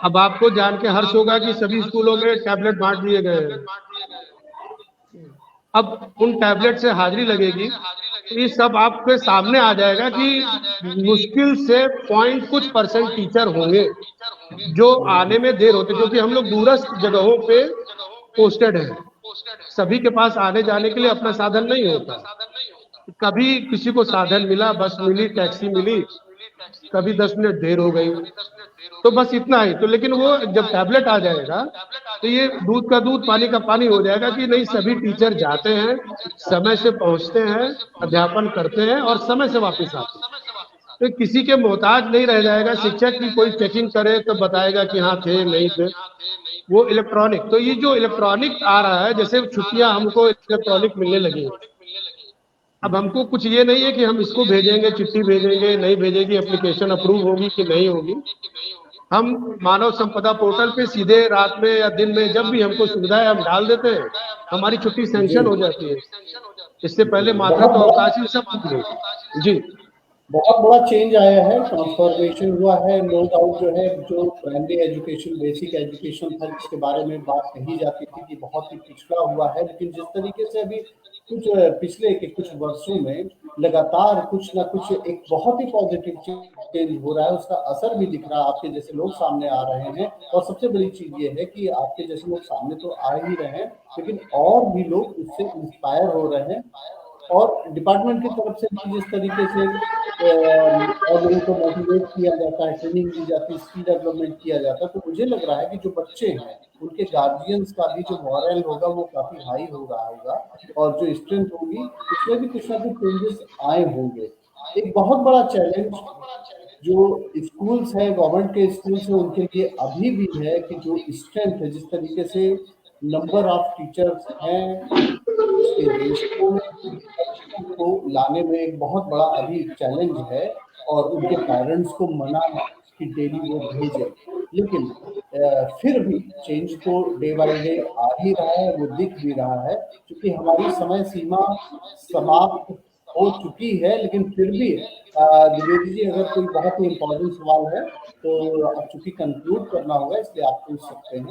अब आपको जान के हर्ष होगा कि सभी स्कूलों में टैबलेट बांट दिए गए हैं। अब उन टैबलेट से हाजिरी लगेगी, ये सब आपके सामने आ जाएगा कि मुश्किल से कुछ % टीचर होंगे जो आने में देर होते, क्योंकि हम लोग दूरस्थ जगहों पे पोस्टेड हैं, सभी के पास आने जाने के लिए अपना साधन नहीं होता। कभी किसी को साधन मिला, बस मिली, टैक्सी मिली, कभी 10 मिनट देर हो गई, तो बस इतना ही। तो लेकिन वो जब टैबलेट आ जाएगा तो ये दूध का दूध पानी का पानी हो जाएगा कि नहीं, सभी टीचर जाते हैं, समय से पहुंचते हैं, अध्यापन करते हैं और समय से वापस आते हैं। तो किसी के मोहताज नहीं रह जाएगा शिक्षक की, कोई चेकिंग करे तो बताएगा कि हाँ थे नहीं थे। वो इलेक्ट्रॉनिक, तो ये जो इलेक्ट्रॉनिक आ रहा है, जैसे छुट्टियां हमको इलेक्ट्रॉनिक मिलने लगी, अब हमको कुछ ये नहीं है कि हम इसको भेजेंगे, चिट्ठी भेजेंगे, नहीं भेजेगी, एप्लीकेशन अप्रूव होगी कि नहीं होगी। हम मानव संपदा पोर्टल पे सीधे रात में या दिन में जब भी हमको सुविधा है हम डाल देते हैं, हमारी छुट्टी सैंक्शन हो जाती है। इससे पहले माता तो अवकाश ही सब कुछ जी। बहुत बड़ा चेंज आया है, ट्रांसफॉर्मेशन हुआ है, नो डाउट। जो है जो प्राइमरी एजुकेशन, बेसिक एजुकेशन था, जिसके बारे में बात कही जाती थी कि बहुत ही पिछड़ा हुआ है, लेकिन जिस तरीके से अभी कुछ पिछले के कुछ वर्षों में लगातार कुछ ना कुछ एक बहुत ही पॉजिटिव चेंज हो रहा है, उसका असर भी दिख रहा है। आपके जैसे लोग सामने आ रहे हैं, और सबसे बड़ी चीज ये है कि आपके जैसे लोग सामने तो आ ही रहे हैं, लेकिन और भी लोग उससे इंस्पायर हो रहे हैं। और डिपार्टमेंट की तरफ से भी जिस तरीके से और लोगों को मोटिवेट किया जाता है, ट्रेनिंग दी जाती है, स्किल डेवलपमेंट किया जाता है, तो मुझे लग रहा है कि जो बच्चे हैं उनके गार्जियंस का भी जो मॉरल होगा वो काफी हाई हो रहा होगा, और जो स्ट्रेंथ होगी उसमें भी कुछ ना कुछ चेंजेस आए होंगे। एक बहुत बड़ा चैलेंज जो स्कूल्स है, गवर्नमेंट के स्कूल्स है, उनके लिए अभी भी है कि जो स्ट्रेंथ है, जिस तरीके से नंबर ऑफ टीचर्स हैं, उसके रेशियो में बच्चों को लाने में एक बहुत बड़ा अभी चैलेंज है, और उनके पेरेंट्स को मना है कि डेली वो भेजें। लेकिन फिर भी चेंज तो डे बाय डे आ ही रहा है, वो दिख भी रहा है, क्योंकि हमारी समय सीमा समाप्त हो चुकी है। लेकिन फिर भी द्विवेदी जी, अगर कोई बहुत ही इम्पोर्टेंट सवाल है तो अब चूंकि कंक्लूड करना होगा, इसलिए आप पूछ सकते हैं।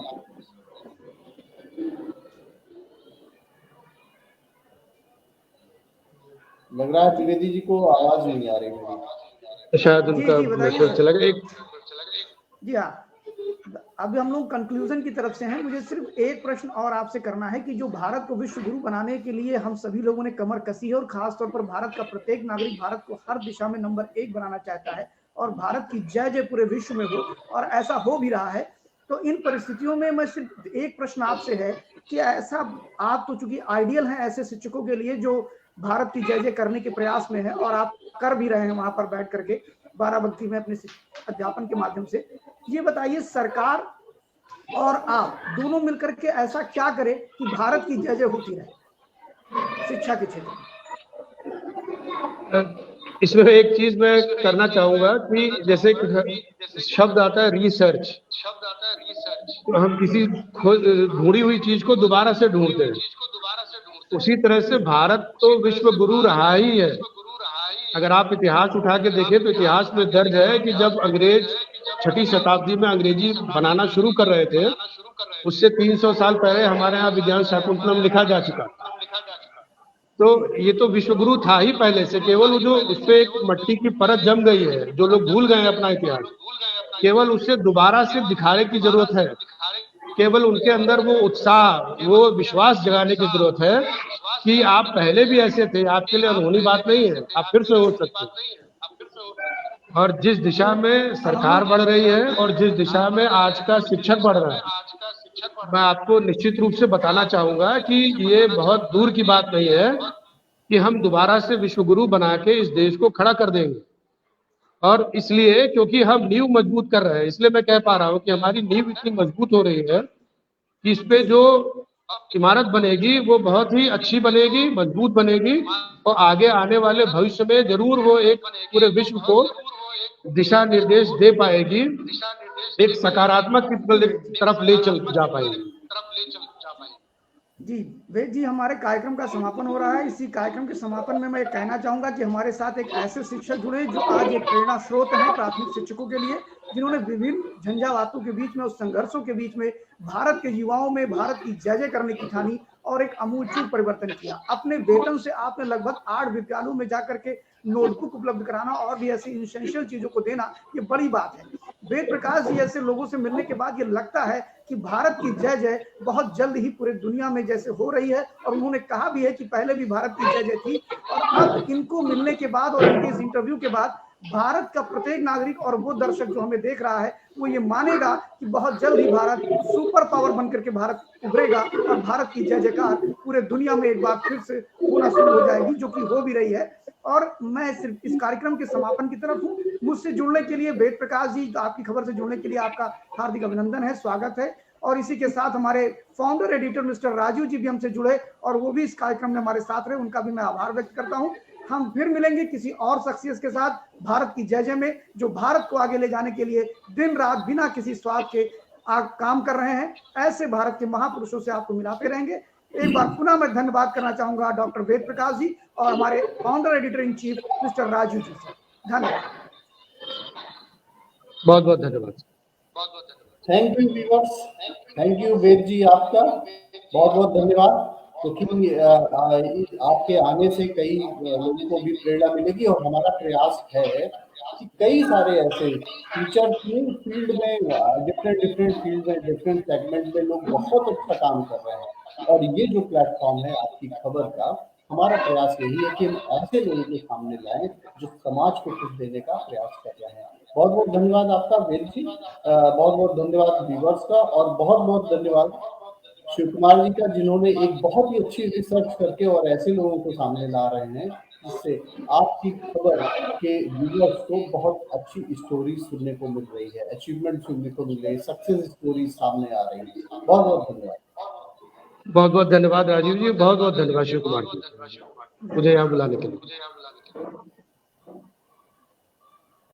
लग रहा है द्विवेदी जी को आवाज नहीं आ रही मेरी, शायद जी उनका जी बताइए मैसेज सर। चला गया। जी हाँ, अभी हम लोग कंक्लूजन की तरफ से हैं। मुझे सिर्फ एक प्रश्न और आपसे करना है कि जो भारत को विश्व गुरु बनाने के लिए हम सभी लोगों ने कमर कसी है, और खासतौर पर भारत का प्रत्येक नागरिक भारत को हर दिशा में नंबर 1 बनाना चाहता है, और भारत की जय जय पूरे विश्व में हो, और ऐसा हो भी रहा है। तो इन परिस्थितियों में मैं सिर्फ एक प्रश्न आपसे है कि ऐसा, आप तो चूंकि आइडियल हैं ऐसे शिक्षकों के लिए जो भारत की जय जय करने के प्रयास में है, और आप कर भी रहे हैं वहां पर बैठ करके बाराबंकी में अपने अध्यापन के माध्यम से। ये बताइए, सरकार और आप दोनों मिलकर के ऐसा क्या करें कि भारत की जय जय होती रहे शिक्षा के क्षेत्र में। इसमें एक चीज मैं करना चाहूंगा कि जैसे शब्द आता है रिसर्च, तो हम किसी ढूंढी हुई चीज को दोबारा से ढूंढते हैं, उसी तरह से भारत तो विश्व गुरु रहा ही है। अगर आप इतिहास उठा के देखें तो इतिहास में दर्ज है कि जब अंग्रेज 6वीं शताब्दी में अंग्रेजी बनाना शुरू कर रहे थे, उससे 300 साल पहले हमारे यहाँ विज्ञान शाकुंतलम लिखा जा चुका। तो ये तो विश्वगुरु था ही पहले से, केवल जो उसपे एक मट्टी की परत जम गई है, जो लोग भूल गए अपना इतिहास, केवल उससे दोबारा से दिखाने की जरूरत है। केवल उनके अंदर वो उत्साह, वो विश्वास जगाने की जरूरत है कि आप पहले भी ऐसे थे, आपके लिए अनहोनी बात नहीं है, आप फिर से हो सकते हैं। और जिस दिशा में सरकार बढ़ रही है और जिस दिशा में आज का शिक्षक बढ़ रहा है, मैं आपको निश्चित रूप से बताना चाहूंगा कि ये बहुत दूर की बात नहीं है कि हम दोबारा से विश्व गुरु बना के इस देश को खड़ा कर देंगे। और इसलिए क्योंकि हम नींव मजबूत कर रहे हैं, इसलिए मैं कह पा रहा हूं कि हमारी नींव इतनी मजबूत हो रही है कि इस पे जो इमारत बनेगी वो बहुत ही अच्छी बनेगी, मजबूत बनेगी, और आगे आने वाले भविष्य में जरूर वो एक पूरे विश्व को दिशा निर्देश दे पाएगी, एक सकारात्मक की तरफ ले चल जा पाएगी। जी वेद जी, हमारे कार्यक्रम का समापन हो रहा है। इसी कार्यक्रम के समापन में मैं कहना चाहूंगा कि हमारे साथ एक ऐसे शिक्षक जुड़े जो आज एक प्रेरणा स्रोत हैं प्राथमिक शिक्षकों के लिए, जिन्होंने विभिन्न झंझावातों के बीच में, उस संघर्षों के बीच में भारत के युवाओं में भारत की जय जय करने की ठानी और एक आमूलचूल परिवर्तन किया। अपने वेतन से आपने लगभग 8 विद्यालयों में जाकर के नोटबुक उपलब्ध कराना और भी ऐसी इंसेंशियल चीजों को देना, ये बड़ी बात है। वेद प्रकाश जी ऐसे लोगों से मिलने के बाद ये लगता है कि भारत की जय जय बहुत जल्द ही पूरे दुनिया में जैसे हो रही है, और उन्होंने कहा भी है कि पहले भी भारत की जय जय थी, और अब इनको मिलने के बाद और इनके इस इंटरव्यू के बाद भारत का प्रत्येक नागरिक और वो दर्शक जो हमें देख रहा है, वो ये मानेगा कि बहुत जल्द ही भारत सुपर पावर बनकर के भारत उभरेगा, और भारत की जय जयकार पूरे दुनिया में एक बार फिर से होना शुरू हो जाएगी, जो कि हो भी रही है। और मैं सिर्फ इस कार्यक्रम के समापन की तरफ हूँ। मुझसे जुड़ने के लिए वेद प्रकाश जी, आपकी खबर से जुड़ने के लिए आपका हार्दिक अभिनंदन है, स्वागत है। और इसी के साथ हमारे फाउंडर एडिटर मिस्टर राजू जी भी हमसे जुड़े और वो भी इस कार्यक्रम में हमारे साथ रहे, उनका भी मैं आभार व्यक्त करता हूँ। हम फिर मिलेंगे किसी और शख्सियत के साथ भारत की जय जय में, जो भारत को आगे ले जाने के लिए दिन रात बिना किसी स्वार्थ के काम कर रहे हैं। ऐसे भारत के महापुरुषों से आपको मिलाते रहेंगे। एक बार पुनः मैं धन्यवाद करना चाहूंगा डॉक्टर वेद प्रकाश जी और हमारे founder editor in chief mister Raju ji से। धन्यवाद। बहुत बहुत धन्यवाद। Thank you viewers, thank you Ved ji, आपका बहुत बहुत धन्यवाद, क्योंकि आपके आने से कई लोगों को भी प्रेरणा मिलेगी और हमारा प्रयास है कि कई सारे ऐसे टीचर फील्ड में डिफरेंट फील्ड में डिफरेंट सेगमेंट में लोग बहुत अच्छा काम कर रहे हैं, और ये जो प्लेटफॉर्म है आपकी खबर का, हमारा प्रयास यही है कि हम ऐसे लोगों के सामने लाएं जो समाज को कुछ देने का प्रयास कर रहे हैं। बहुत बहुत धन्यवाद आपका वेद जी, बहुत बहुत धन्यवाद व्यूअर्स का, और बहुत बहुत धन्यवाद शिव कुमार जी का, जिन्होंने एक बहुत ही अच्छी रिसर्च करके और ऐसे लोगों को सामने ला रहे हैं जिससे आपकी खबर के व्यूअर्स को बहुत अच्छी स्टोरी सुनने को मिल रही है, अचीवमेंट सुनने को मिल रही है, सक्सेस स्टोरी सामने आ रही है। बहुत बहुत धन्यवाद। बहुत बहुत धन्यवाद राजीव जी, बहुत बहुत धन्यवाद शिव कुमार जी, मुझे यहाँ बुलाने के लिए।